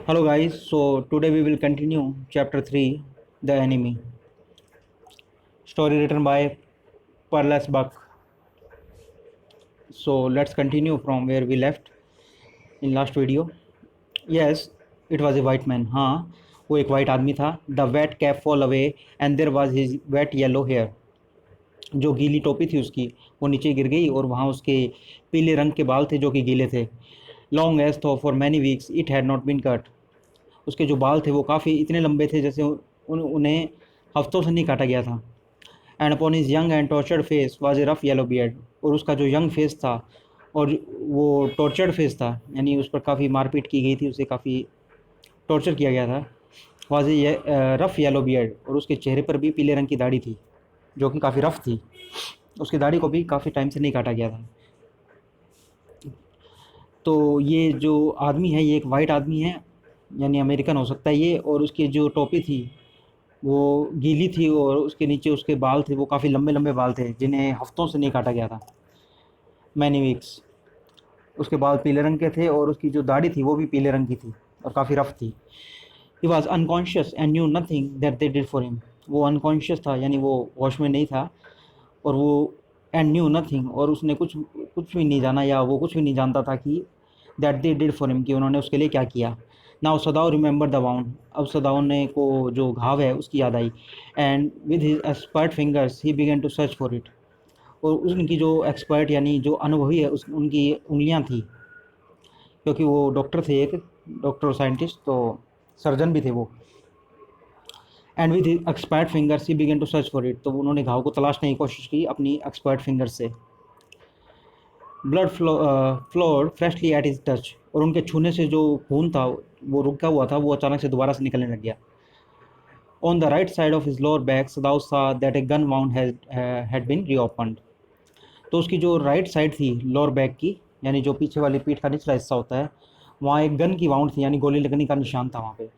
Hello guys, so today we will continue chapter 3, The Enemy. Story written by Perlas Buck. So let's continue from where we left in last video. Yes, it was a white man. हाँ, वो एक white आदमी था. The wet cap fall away and there was his wet yellow hair. जो गीली टोपी थी उसकी वो नीचे गिर गई और वहाँ उसके पीले रंग के बाल थे जो कि गीले थे. Long as though for many weeks it had not been cut. उसके जो बाल थे वो काफ़ी इतने लंबे थे जैसे उन्हें हफ्तों से नहीं काटा गया था. And upon his young and tortured face was a rough yellow beard. और उसका जो यंग फेस था और वो टॉर्चर्ड फेस था, यानी उस पर काफ़ी मारपीट की गई थी, उसे काफ़ी टॉर्चर किया गया था. Was a rough yellow beard. और उसके चेहरे पर भी पीले रंग की दाढ़ी थी जो कि काफ़ी रफ थी. उसकी दाढ़ी को भी काफ़ी टाइम से नहीं काटा गया था. तो ये जो आदमी है ये एक वाइट आदमी है, यानी अमेरिकन हो सकता है ये. और उसकी जो टोपी थी वो गीली थी और उसके नीचे उसके बाल थे वो काफ़ी लंबे लंबे बाल थे जिन्हें हफ्तों से नहीं काटा गया था. Many weeks. उसके बाल पीले रंग के थे और उसकी जो दाढ़ी थी वो भी पीले रंग की थी और काफ़ी रफ थी. He was unconscious and knew nothing that they did for him. वो अनकॉन्शियस था, यानी वो होश में नहीं था. और वो एंड न्यू नथिंग, और उसने कुछ कुछ भी नहीं जाना या वो कुछ भी नहीं जानता था कि that they did for him, कि उन्होंने उसके लिए क्या किया. Now Sadao remember the wound. अब सदाओ ने को जो घाव है उसकी याद आई. And with his expert fingers he began to search for it. और उनकी जो एक्सपर्ट यानी जो अनुभवी है उस उनकी उंगलियां थी, क्योंकि वो डॉक्टर थे, एक डॉक्टर और साइंटिस्ट, तो सर्जन भी थे वो. And with expert fingers he began to search for it. तो उन्होंने घाव को तलाशने की कोशिश की अपनी एक्सपर्ट फिंगर से. Blood flowed freshly at his touch. और उनके छूने से जो खून था वो रुका हुआ था वो अचानक से दोबारा से निकलने लग गया. On the right side of his lower back Sadao saw that a gun wound had been reopened. तो उसकी जो राइट साइड थी लोअर बैक की, यानी जो पीछे वाली पीठ का निचला हिस्सा होता है, वहाँ एक गन की वाउंड थी, यानी गोली लगने का निशान था वहाँ पे.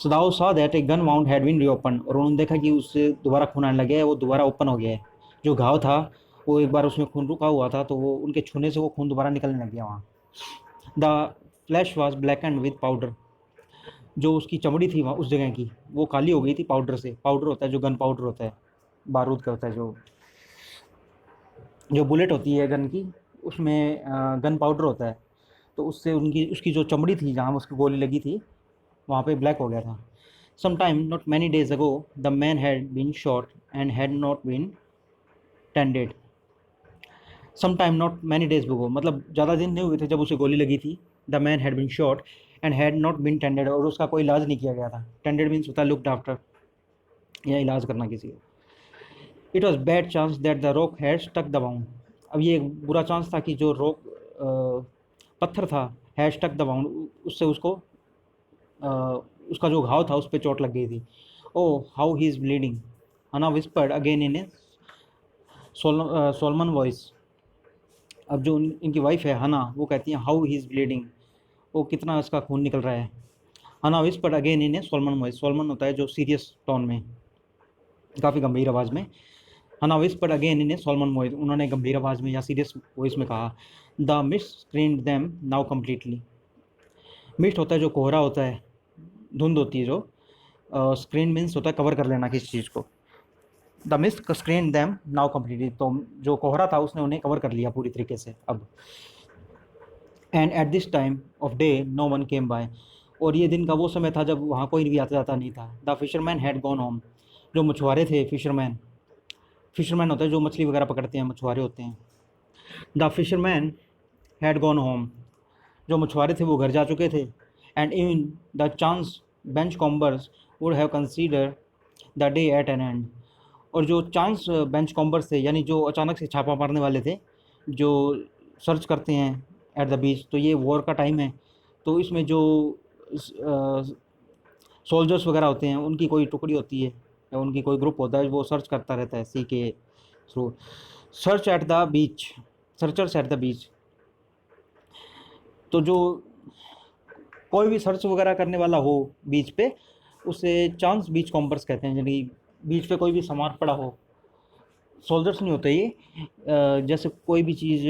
Sadao saw that a gun wound had been reopen. और उन्होंने देखा कि उससे दोबारा खून आने लगे, वो दोबारा ओपन हो गया है. जो घाव था वो एक बार उसमें खून रुका हुआ था, तो वो उनके छूने से वो खून दोबारा निकलने लग गया वहाँ. The flash was black and with powder. जो उसकी चमड़ी थी वहाँ उस जगह की वो काली हो गई थी पाउडर से. पाउडर होता है जो गन पाउडर होता है, बारूद का होता है, जो जो बुलेट होती है गन की, उसमें गन पाउडर होता है. तो उससे उनकी उसकी जो चमड़ी थी जहाँ उसकी गोली लगी थी वहाँ पे ब्लैक हो गया था. Some time not many days ago the man had been shot and had not been tended. Some time not many days ago मतलब ज़्यादा दिन नहीं हुए थे जब उसे गोली लगी थी. The man had been shot and had not been tended. और उसका कोई इलाज नहीं किया गया था. टेंडेड मीन्स होता है लुकड आफ्टर, या इलाज करना किसी को. It was bad chance that the rock had stuck the bound. अब ये एक बुरा चांस था कि जो रॉक पत्थर था, हैड स्टक द बाउंड, उससे उसको उसका जो घाव था उस पर चोट लग गई थी. ओ हाउ ही इज़ ब्लीडिंग, हना whispered again in A Solomon voice. अब जो इनकी वाइफ है हना, वो कहती है हाउ ही इज़ ब्लीडिंग, वो कितना इसका खून निकल रहा है. हना whispered again in A Solomon voice. Solomon होता है जो सीरियस टोन में, काफ़ी गंभीर आवाज़ में. हना whispered again in A Solomon voice. उन्होंने गंभीर आवाज़ में या सीरियस वॉइस में कहा. The mist screened them now completely. Mist होता है जो कोहरा होता है, धुंध होती है जो. स्क्रीन मीन्स होता है कवर कर लेना किसी चीज़ को. The mist screen them now completely. तो जो कोहरा था उसने उन्हें कवर कर लिया पूरी तरीके से अब. And at this time of day no one came by. और ये दिन का वो समय था जब वहाँ कोई भी आता जाता नहीं था. The fisherman had gone home. जो मछुआरे थे, फिशरमैन, फिशरमैन होते हैं जो मछली वगैरह पकड़ते हैं, मछुआरे होते हैं. The fisherman had gone home. जो मछुआरे थे वो घर जा चुके थे. And in the chance beachcombers would have consider the day at an end. और जो चांस बेंच कॉम्बर्स थे, यानी जो अचानक से छापा मारने वाले थे, जो सर्च करते हैं एट द बीच, तो ये वॉर का टाइम है, तो इसमें जो सोल्जर्स वगैरह होते हैं उनकी कोई टुकड़ी होती है या उनकी कोई ग्रुप होता है वो सर्च करता रहता है सी के through. Search at the beach, searchers at the beach. तो जो कोई भी सर्च वगैरह करने वाला हो बीच पे, उसे चांस बीच कॉम्बर्स कहते हैं. यानी बीच पे कोई भी सामान पड़ा हो, सोल्जर्स नहीं होते ये, जैसे कोई भी चीज़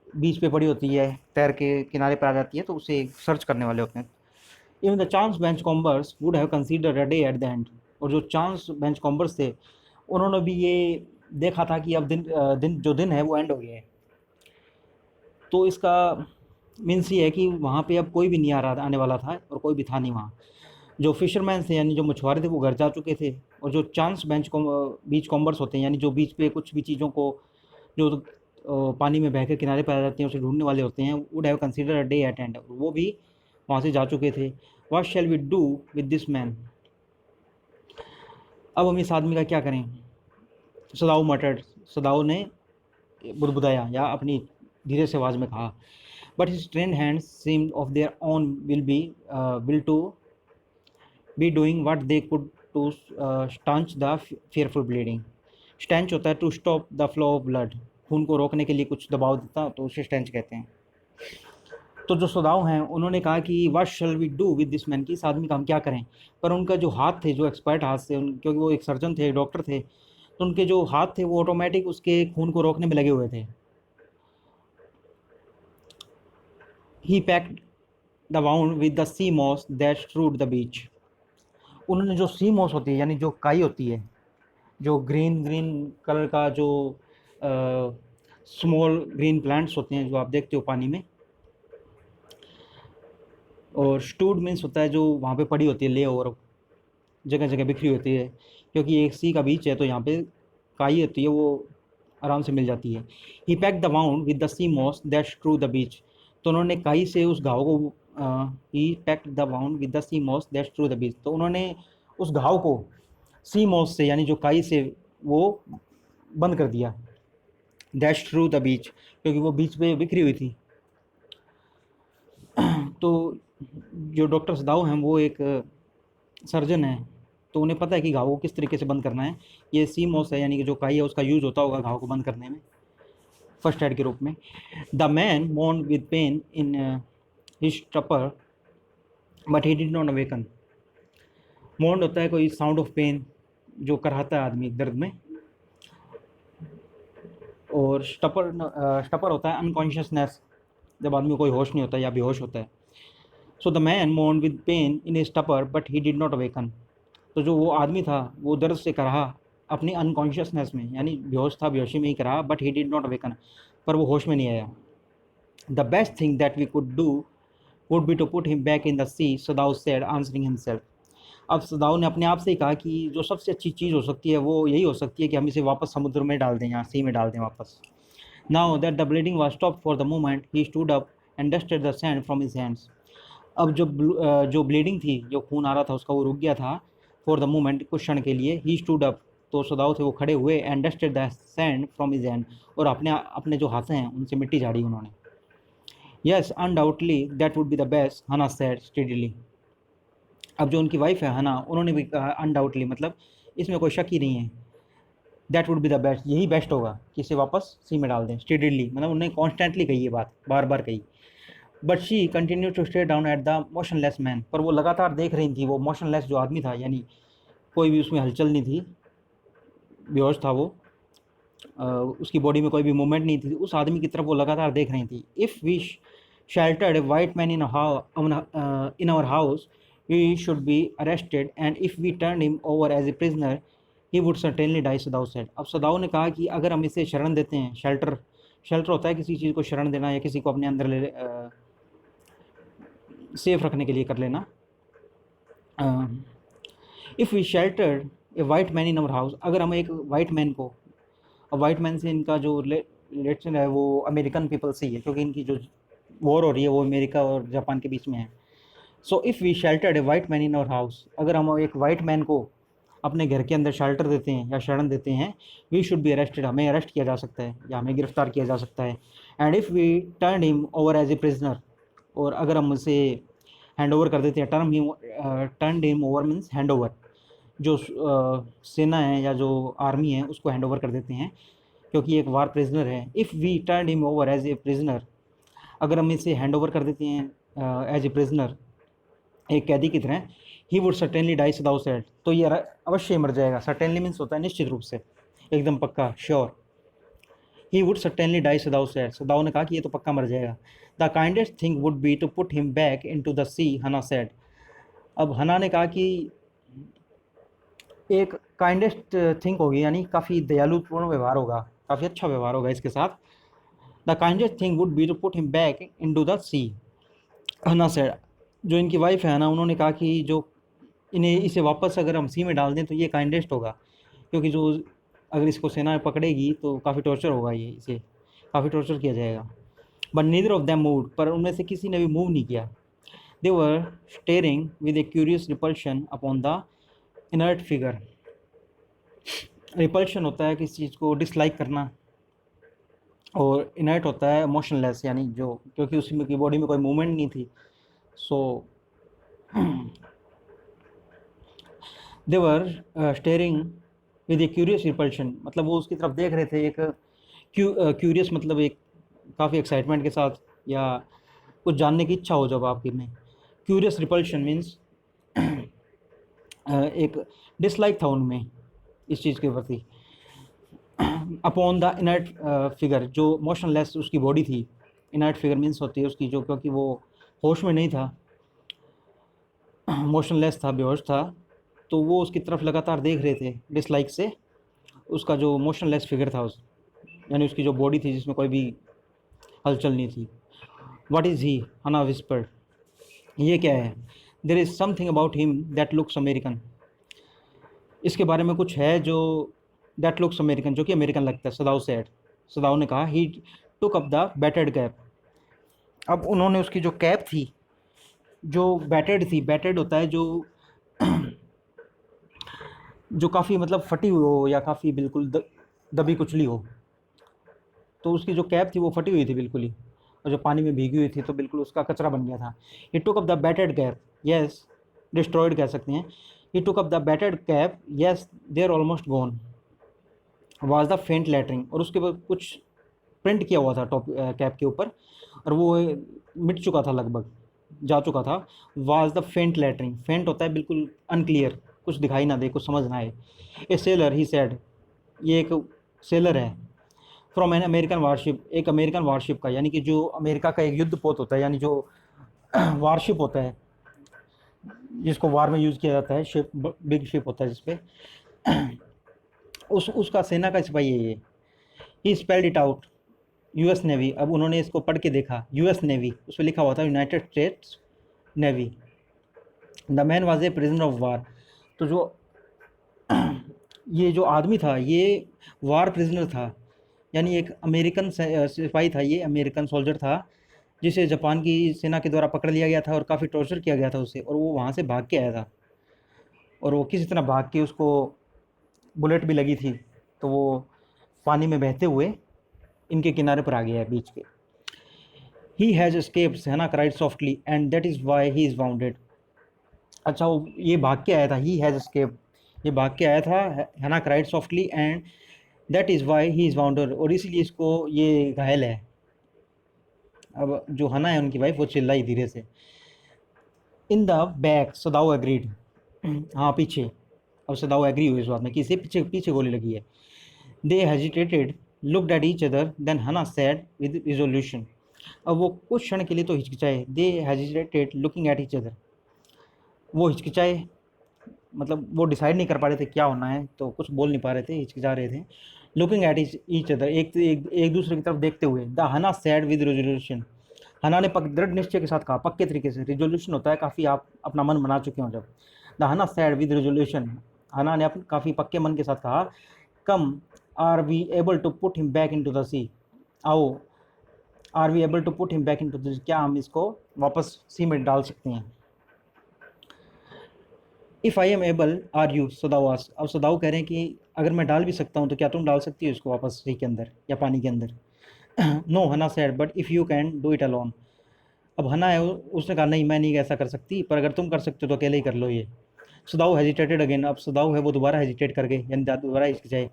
बीच पे पड़ी होती है, तैर के किनारे पर आ जाती है, तो उसे सर्च करने वाले होते हैं. Even the chance beachcombers would have considered a day at the end. और जो चांस बेंच कॉम्बर्स थे उन्होंने भी ये देखा था कि अब दिन है वो एंड हो गया है। तो इसका मीन्स ये है कि वहाँ पे अब कोई भी नहीं आने वाला था और कोई भी था नहीं वहाँ। जो फिशरमैन थे यानी जो मछुआरे थे वो घर जा चुके थे। और जो चांस बीच कॉम्बर्स होते हैं यानी जो बीच पे कुछ भी चीज़ों को जो पानी में बह के किनारे पर आ जाती हैं उसे ढूंढने वाले होते हैं, would have consider a day at end, वो भी वहाँ से जा चुके थे। What shall we do with this man, अब हम इस आदमी का क्या करें। सदाऊ मटर्ड, सदाऊ ने बुदबुदाया या अपनी धीरे से आवाज़ में कहा। But his trained hands seemed of their own will to be doing what they could to stanch the fearful bleeding. Stanch होता है to stop the flow of blood, खून को रोकने के लिए कुछ दबाव देता तो उसे स्टेंच कहते हैं। तो जो सदाऊ हैं उन्होंने कहा कि what shall we do with this man, कि इस आदमी का हम क्या करें। पर उनका जो हाथ थे, जो एक्सपर्ट हाथ थे क्योंकि वो एक सर्जन थे, डॉक्टर थे, तो उनके जो हाथ थे वो ऑटोमेटिक उसके खून को रोकने में लगे हुए थे। He packed the wound with the sea moss that strewed the beach. उन्होंने जो सी मॉस होती है यानी जो काई होती है, जो ग्रीन ग्रीन कलर का जो स्मॉल ग्रीन प्लांट्स होते हैं जो आप देखते हो पानी में, और स्टूड मीन्स होता है जो वहाँ पे पड़ी होती है, ले और जगह जगह बिखरी होती है, क्योंकि एक सी का बीच है तो यहाँ पे काई होती है वो आराम से मिल जाती है। He pack the wound with the sea moss that strew the beach, तो उन्होंने काई से उस घाव को he packed the wound with the sea moss that strew the beach, तो उन्होंने उस घाव को सी मॉस से यानी जो काई से वो बंद कर दिया। दैट थ्रू द बीच, क्योंकि वो बीच पे बिखरी हुई थी। तो जो डॉक्टर सदाऊ हैं वो एक सर्जन है, तो उन्हें पता है कि घाव को किस तरीके से बंद करना है। ये सी मॉस है यानी कि जो काई है उसका यूज होता होगा घाव को बंद करने में फर्स्ट एड के रूप में। द मैन मोर्न with pain in his stupor but he did not awaken. मोर्न होता है कोई साउंड ऑफ पेन जो कराता है आदमी दर्द में, और स्टपर होता है अनकॉन्शियसनेस, जब आदमी को कोई होश नहीं होता या बेहोश होता है। सो द मैन मोर्न with pain in his stupor but he did not awaken, तो जो वो आदमी था वो दर्द से कराहा अपनी अनकॉन्शियसनेस में, यानी बेहोश था, बेहोशी में ही कराहा, but he did not awaken, पर वो होश में नहीं आया। The best thing that we could do would be to put him back in the sea, Sadao said answering himself. अब सदाउ ने अपने आप से ही कहा कि जो सबसे अच्छी चीज़ हो सकती है वो यही हो सकती है कि हम इसे वापस समुद्र में डाल दें, यहाँ सी में डाल दें वापस। Now that the bleeding was stopped for the moment, he stood up and dusted the sand from his hands। अब जो ब्लीडिंग थी, जो खून आ रहा था उसका, वो रुक गया था फॉर द मोमेंट, कुछ क्षण के लिए। ही स्टूड अप, तो सदाऊ थे वो खड़े हुए, and dusted the sand from his hand, और अपने अपने जो हाथ हैं उनसे मिट्टी झाड़ी उन्होंने। Yes undoubtedly that would be the best, हना सेड स्टेडीली। अब जो उनकी वाइफ है हना, उन्होंने भी कहा अनडाउटली, मतलब इसमें कोई शक ही नहीं है, that would be the best, यही बेस्ट होगा कि इसे वापस सी में डाल दें। स्टेडली मतलब उन्होंने कॉन्स्टेंटली कही ये बात, बार बार कही। But she continue to stay down at the motionless man, पर वो लगातार देख रही थी, वो मोशनलेस जो आदमी था यानी कोई भी उसमें हलचल नहीं थी, बेहोश था वो, उसकी बॉडी में कोई भी मूवमेंट नहीं थी, उस आदमी की तरफ वो लगातार देख रही थी। If we sheltered a white man in our house we should be arrested, and if we turn him over as a prisoner he would certainly die, Sadao said. अब सदाऊ ने कहा कि अगर हम इसे शरण देते हैं, शेल्टर शेल्टर होता है किसी चीज़ को शरण देना या किसी को अपने अंदर सेफ रखने के लिए कर लेना। If we sheltered a white man in our house, अगर हम एक वाइट मैन को, और वाइट मैन से इनका जो रिलेशन है वो अमेरिकन पीपल से ही है, क्योंकि इनकी जो वॉर हो रही है वो अमेरिका और जापान के बीच में है। So if we sheltered a white man in our house, अगर हम एक वाइट मैन को अपने घर के अंदर शेल्टर देते हैं या शरण देते हैं, वी शुड बी अरेस्टेड, हमें अरेस्ट किया जा सकता है या हमें गिरफ्तार किया जा सकता है। And if we turn him over as a prisoner, और अगर हम उसे हैंड ओवर कर देते हैं, turn him over means hand over, जो सेना है या जो आर्मी है उसको हैंड ओवर कर देते हैं, क्योंकि एक वार प्रिजनर है। If we turn him over as a prisoner, अगर हम इसे हैंड ओवर कर देते हैं एज ए प्रिजनर, एक कैदी की तरह, he would certainly die, Sadao said, तो ये अवश्य मर जाएगा। सर्टेनली मीन्स होता है निश्चित रूप से, एकदम पक्का, sure. He would certainly die, Sadao said, Sadao ने कहा कि ये तो पक्का मर जाएगा। The kindest thing would be to put him back into the sea, Hana said, अब हना ने कहा कि एक काइंडेस्ट थिंग होगी, यानी काफ़ी दयालुपूर्ण व्यवहार होगा, काफ़ी अच्छा व्यवहार होगा इसके साथ। The kindest thing would be to put him back into the sea, Hana said. जो इनकी वाइफ है ना, उन्होंने कहा कि जो इन्हें इसे वापस अगर हम सी में डाल दें तो ये काइंडेस्ट होगा, क्योंकि जो अगर इसको सेना पकड़ेगी तो काफ़ी टॉर्चर होगा, ये इसे काफ़ी टॉर्चर किया जाएगा। But neither of them moved, पर उनमें से किसी ने भी मूव नहीं किया। They were staring with a curious repulsion upon the inert figure. Repulsion होता है किसी चीज़ को डिसलाइक करना, और इनर्ट होता है मोशनलेस, यानी जो, क्योंकि उसमें की बॉडी में कोई मूवमेंट नहीं थी। So they were staring with a curious repulsion, मतलब वो उसकी तरफ देख रहे थे एक क्यूरियस, मतलब एक काफ़ी एक्साइटमेंट के साथ, या कुछ जानने की इच्छा हो जब आपकी में। क्यूरियस रिपल्शन मीन्स एक डिसलाइक था उनमें इस चीज़ के प्रति। अपॉन द इनर्ट फिगर, जो मोशनलेस उसकी बॉडी थी। इनर्ट फिगर मीन्स होती है उसकी जो, क्योंकि वो होश में नहीं था, मोशनलेस था, बेहोश था, तो वो उसकी तरफ लगातार देख रहे थे डिसलाइक से, उसका जो मोशनलेस फिगर था उस, यानी उसकी जो बॉडी थी जिसमें कोई भी हलचल नहीं थी। व्हाट इज़ ही, हना विस्पर्ड, ये क्या है। There is something about him that looks American, इसके बारे में कुछ है जो दैट लुक्स अमेरिकन, जो कि अमेरिकन लगता है। सदाउ सेड, सदाउ ने कहा। He took up the battered cap, अब उन्होंने उसकी जो कैप थी जो बैटर्ड थी, बैटर्ड होता है जो जो काफ़ी मतलब फटी हुई हो या काफ़ी बिल्कुल दबी कुचली हो, तो उसकी जो कैप थी वो फटी हुई थी बिल्कुल ही, और जो पानी में भीगी हुई थी तो बिल्कुल उसका कचरा बन गया था। He took up the battered cap, yes, destroyed कह सकते हैं। He took up the battered cap, yes, there almost gone was the faint lettering, और उसके बाद कुछ प्रिंट किया हुआ था टॉप कैप के ऊपर, और वो मिट चुका था, लगभग जा चुका था। वाज द फेंट लेटरिंग, फेंट होता है बिल्कुल अनक्लियर, कुछ दिखाई ना दे, कुछ समझ ना आए। ए सेलर, ही सेड, ये एक सेलर है। फ्रॉम एन अमेरिकन वारशिप, एक अमेरिकन वारशिप का, यानी कि जो अमेरिका का एक युद्ध पोत होता है, यानी जो वारशिप होता है जिसको वार में यूज़ किया जाता है, शिप, बिग शिप होता है जिसपे, उसका सेना का सिपाही है ये। He spelled it out, US Navy. अब उन्होंने इसको पढ़ के देखा, यूएस नेवी, उस पर लिखा हुआ था United states navy. The man was a prisoner of वार, तो जो ये जो आदमी था ये वार प्रिजनर था, यानी एक अमेरिकन सिपाही था, ये अमेरिकन सोल्जर था जिसे जापान की सेना के द्वारा पकड़ लिया गया था और काफ़ी टॉर्चर किया गया था उसे, और वो वहाँ से भाग के आया था, और वो किसी तरह भाग के, उसको बुलेट भी लगी थी, तो वो पानी में बहते हुए इनके किनारे पर आ गया है बीच के। ही हैज़ escaped, हैना cried softly, and that is why he is bounded. अच्छा, वो ये भाग के आया था, ही हैज़ escaped, ये भाग के आया था, हैना cried softly, and that is why he is bounded, और इसीलिए इसको ये घायल है। अब जो हना है उनकी वाइफ, वो चिल्लाई धीरे से। इन द बैक, सदाउ एग्रीड, हाँ पीछे। अब सदाउ एग्री हुई इस बात में कि इसे पीछे पीछे गोली लगी है। They hesitated, looked at each other, then Hana said with resolution. अब वो कुछ क्षण के लिए तो हिचकिचाए, they hesitated looking at each other, वो हिचकिचाए, मतलब वो डिसाइड नहीं कर पा रहे थे क्या होना है, तो कुछ बोल नहीं पा रहे थे, हिचकिचा रहे थे। लुकिंग एट ईच अदर, एक दूसरे की तरफ देखते हुए। द हना सैड विद रेजोल्यूशन, हना ने दृढ़ निश्चय के साथ कहा, पक्के तरीके से। रिजोल्यूशन होता है काफ़ी आप अपना मन बना चुके हो जब। द हना सैड विद रेजोल्यूशन, हना ने काफ़ी पक्के मन के साथ कहा, come, are we able to put him back into the sea, आओ, are we able to put him back into the sea, क्या हम इसको वापस सी में डाल सकते हैं। If I am able are you, Sadao आस, अब सदाऊ कह रहे हैं कि अगर मैं डाल भी सकता हूँ तो क्या तुम डाल सकती हो इसको वापस सी के अंदर या पानी के अंदर। नो, हना sad, but if you can do it alone. अब हना है, उसने कहा नहीं मैं नहीं ऐसा कर सकती, पर अगर तुम कर सकते हो तो अकेले ही कर लो ये। सदाऊ हेजिटेटेड अगेन, अब सदाऊ है वो दोबारा हेजिटेट कर गए, यानी दोबारा हिचकिचाए।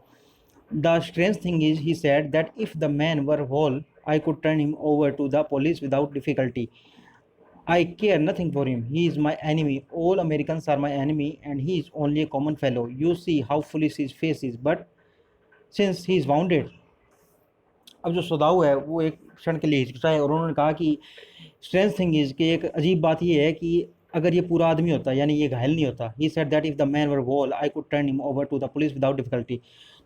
The strange thing is, he said, that if the man were whole I could turn him over to the police without difficulty. I care nothing for him. He is my enemy. All Americans are my enemy, and he is only a common fellow. You see how foolish his face is. But since he is wounded, अब जो सदाऊ है वो एक क्षण के लिए हिचकिचाए, और उन्होंने कहा कि स्ट्रेंज थिंग इज कि एक अजीब बात ये है कि अगर ये पूरा आदमी होता यानी ये घायल नहीं होता, he said that if the man were well I could turn him over to the police without difficulty,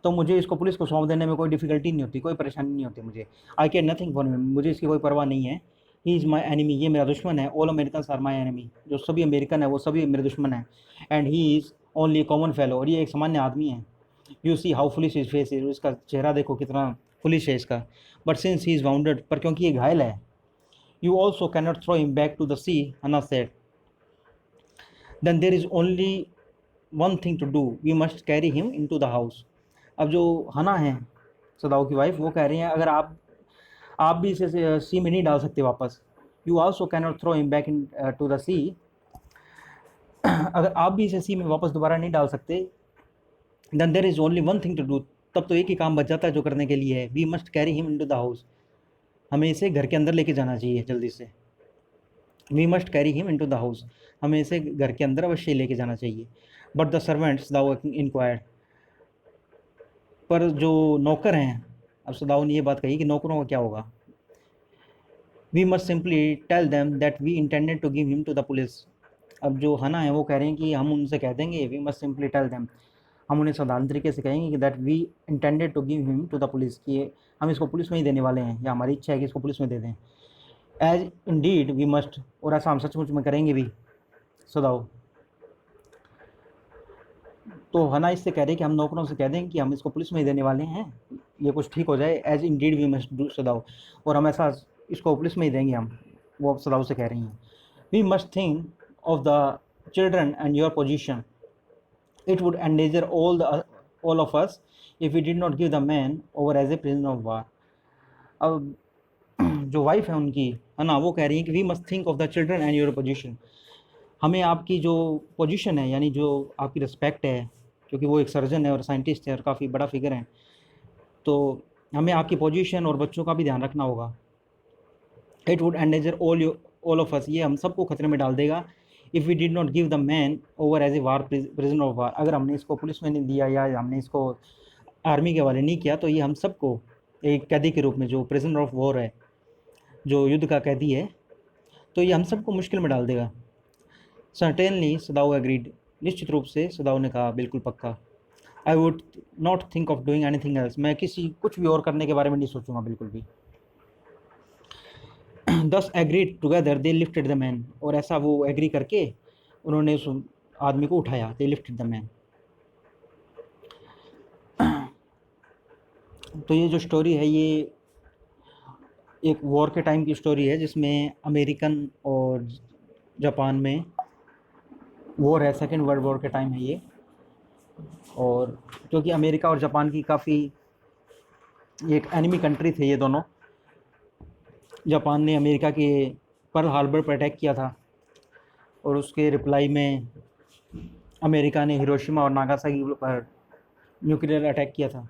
तो मुझे इसको पुलिस को सौंप देने में कोई डिफिकल्टी नहीं होती, कोई परेशानी नहीं होती मुझे। आई केयर नथिंग फॉर हिम, मुझे इसकी कोई परवाह नहीं है। ही इज़ माई एनिमी, ये मेरा दुश्मन है। All American are my enemy, जो सभी अमेरिकन है वो सभी मेरे दुश्मन हैं। And he is only common fellow, और ये एक सामान्य आदमी है। You see how foolish is face is, इसका चेहरा देखो कितना फुलिश है इसका। But since he is wounded, पर क्योंकि ये घायल है, you also cannot throw him back to the sea, Hana said. Then there is only one thing to do, we must carry him into the house. अब जो हना है सदाऊ की वाइफ, वो कह रही हैं अगर आप भी इसे सी में नहीं डाल सकते वापस। You also cannot throw him back into the sea, अगर आप भी इसे सी में वापस दोबारा नहीं डाल सकते, then there is only one thing to do, तब तो एक ही काम बच जाता है जो करने के लिए है। We must carry him into the house, हमें इसे घर के अंदर लेके जाना चाहिए जल्दी से। We must carry him into the house, हमें इसे घर के अंदर अवश्य लेके जाना चाहिए। But the servants though inquired, पर जो नौकर हैं, अब सदाऊ ने ये बात कही कि नौकरों का क्या होगा। We must simply tell them that we intended to give him to the police. अब जो हना है वो कह रहे हैं कि हम उनसे कह देंगे, we must simply tell them, हम उन्हें साधारण तरीके से कहेंगे कि that we intended to give him to the police, कि हम इसको पुलिस में ही देने वाले हैं, या हमारी इच्छा है कि इसको पुलिस में दे दें। एज इंडीड वी मस्ट, और ऐसा हम सचमुच में करेंगे भी। सदाऊ तो हना इससे कह रहे कि हम नौकरों से कह दें कि हम इसको पुलिस में ही देने वाले हैं, ये कुछ ठीक हो जाए। As indeed we must do Sadao, और हम ऐसा इसको पुलिस में ही देंगे हम, वो अब सदाऊ से कह रही हैं। We must think of the children and your position, it would endanger all of us if we did not give the man over as a prisoner of war. अब जो वाइफ है उनकी, है ना, वो कह रही हैं कि we must think of the children and your position, हमें आपकी जो पोजीशन है यानी जो आपकी रिस्पेक्ट है, क्योंकि वो एक सर्जन है और साइंटिस्ट है और काफ़ी बड़ा फिगर है, तो हमें आपकी पोजीशन और बच्चों का भी ध्यान रखना होगा। It would endanger all of us, ये हम सबको खतरे में डाल देगा। If we did not give the man over as a war prisoner of war, अगर हमने इसको पुलिस में नहीं दिया या हमने इसको आर्मी के हवाले नहीं किया, तो ये हम सबको एक कैदी के रूप में, जो प्रिजनर ऑफ वॉर है, जो युद्ध का कैदी है, तो ये हम सबको मुश्किल में डाल देगा। सर्टेनली सदाऊ एग्रीड, निश्चित रूप से सदाऊ ने कहा, बिल्कुल पक्का। आई would not think of doing anything else, मैं कुछ भी और करने के बारे में नहीं सोचूंगा बिल्कुल भी। दस agreed together they lifted the man, और ऐसा वो एग्री करके उन्होंने उस आदमी को उठाया। दे लिफ्टेड द मैन। तो ये जो स्टोरी है ये एक वॉर के टाइम की स्टोरी है, जिसमें अमेरिकन और जापान में वॉर है, सेकेंड वर्ल्ड वॉर के टाइम है ये। और क्योंकि अमेरिका और जापान की काफ़ी एक एनिमी कंट्री थे ये दोनों, जापान ने अमेरिका के पर्ल हार्बर पर अटैक किया था, और उसके रिप्लाई में अमेरिका ने हिरोशिमा और नागासाकी पर न्यूक्लियर अटैक किया था,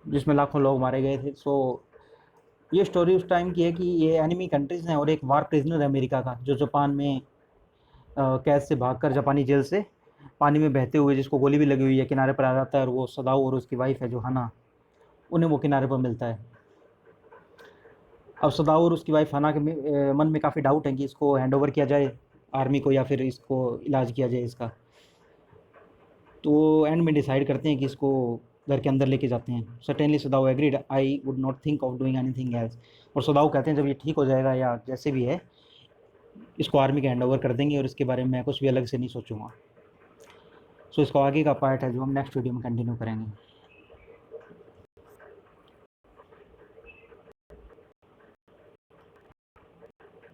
जिसमें लाखों लोग मारे गए थे। सो ये स्टोरी उस टाइम की है कि ये एनिमी कंट्रीज़ हैं, और एक वार प्रिजनर है अमेरिका का, जो जापान में कैद से भागकर जापानी जेल से पानी में बहते हुए, जिसको गोली भी लगी हुई है, किनारे पर आ जाता है, और वो सदाऊ और उसकी वाइफ है जो हना, उन्हें वो किनारे पर मिलता है। अब सदाऊ और उसकी वाइफ हना के मन में काफ़ी डाउट है कि इसको हैंड ओवर किया जाए आर्मी को, या फिर इसको इलाज किया जाए इसका। तो वो एंड में डिसाइड करते हैं कि इसको घर के अंदर लेके जाते हैं। Certainly Sadao agreed, I would not think of doing anything else, और सदाऊ कहते हैं जब ये ठीक हो जाएगा या जैसे भी है, इसको आर्मी के हैंड ओवर कर देंगे, और इसके बारे में मैं कुछ भी अलग से नहीं सोचूंगा। सो इसका आगे का पार्ट है जो हम नेक्स्ट वीडियो में कंटिन्यू करेंगे।